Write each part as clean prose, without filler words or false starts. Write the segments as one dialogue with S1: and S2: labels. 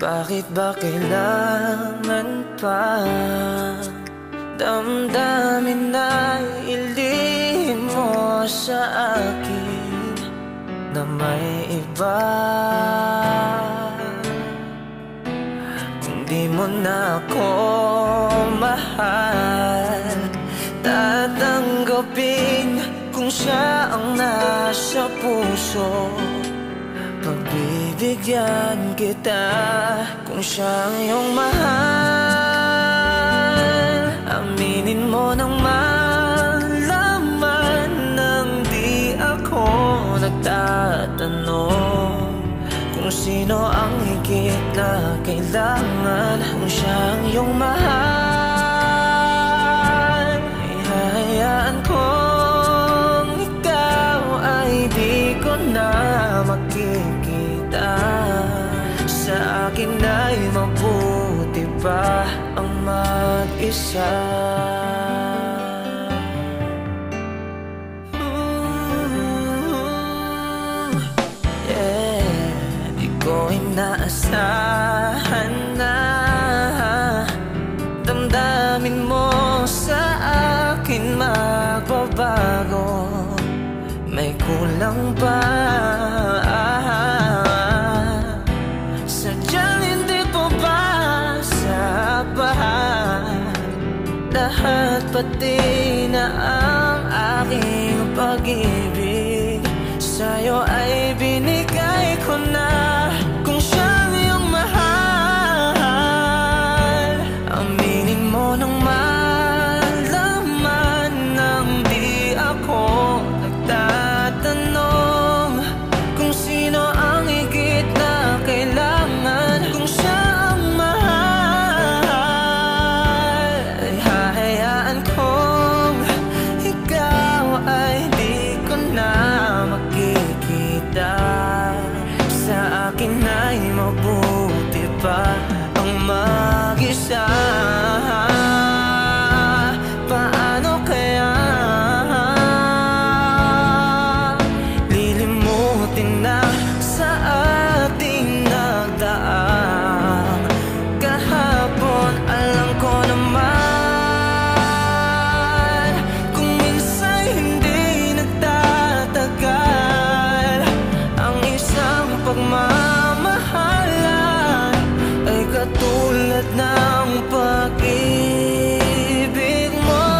S1: Bakit ba kailangan pa damdamin na ilihim mo sa akin na may iba? Kung di mo na ako mahal, tatanggapin kung siya ang nasa puso. Pagbibigyan kita kung siyang iyong mahal. Aminin mo nang malaman nang di ako nagtatanong kung sino ang higit na kailangan. Kung siyang iyong mahal, ihahayaan kong ikaw ay di ko na makikita. Sa akin ay mabuti pa ang mag-isa. Di ko inaasahan na damdamin mo sa akin magbabago. May kulang pa, sadyang hindi ko ba sapat lahat, pati na ang aking pag-ibig sa'yo ay binigay ko na. Kung siyang iyong mahal, aminin mo nang malaman nang di ako nagtatanong kung sino ang higit na kailangan. Kung siya ang mahal, ay hahayaan kong ikaw ay di ko na makikita. Sa akin ay mabuti pa ang mag-isa. Paano kaya lilimutin na sa ating nagdaan? Kahapon alam ko naman kung minsan hindi nagtatagal ang isang pagmamahalan, ay katulad ng pag-ibig mo.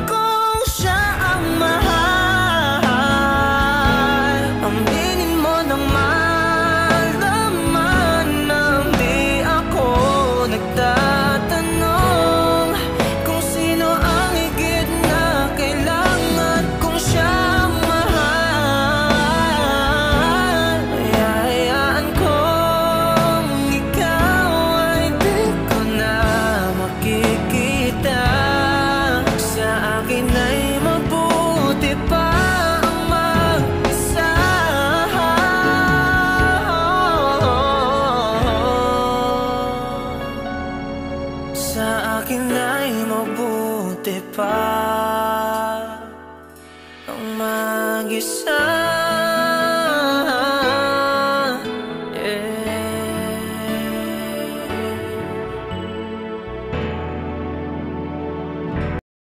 S1: Kung siya ang mahal, aminin mo nang malaman nang di ako nagtatanong kung sino ang higit na kailangan. Kung siya ang mahal, ay hayaan kong ikaw ay di ko na makikita. Sa akin ay mabuti pa ang mag-isa. Sa akin ay mabuti pa ang mag-isa.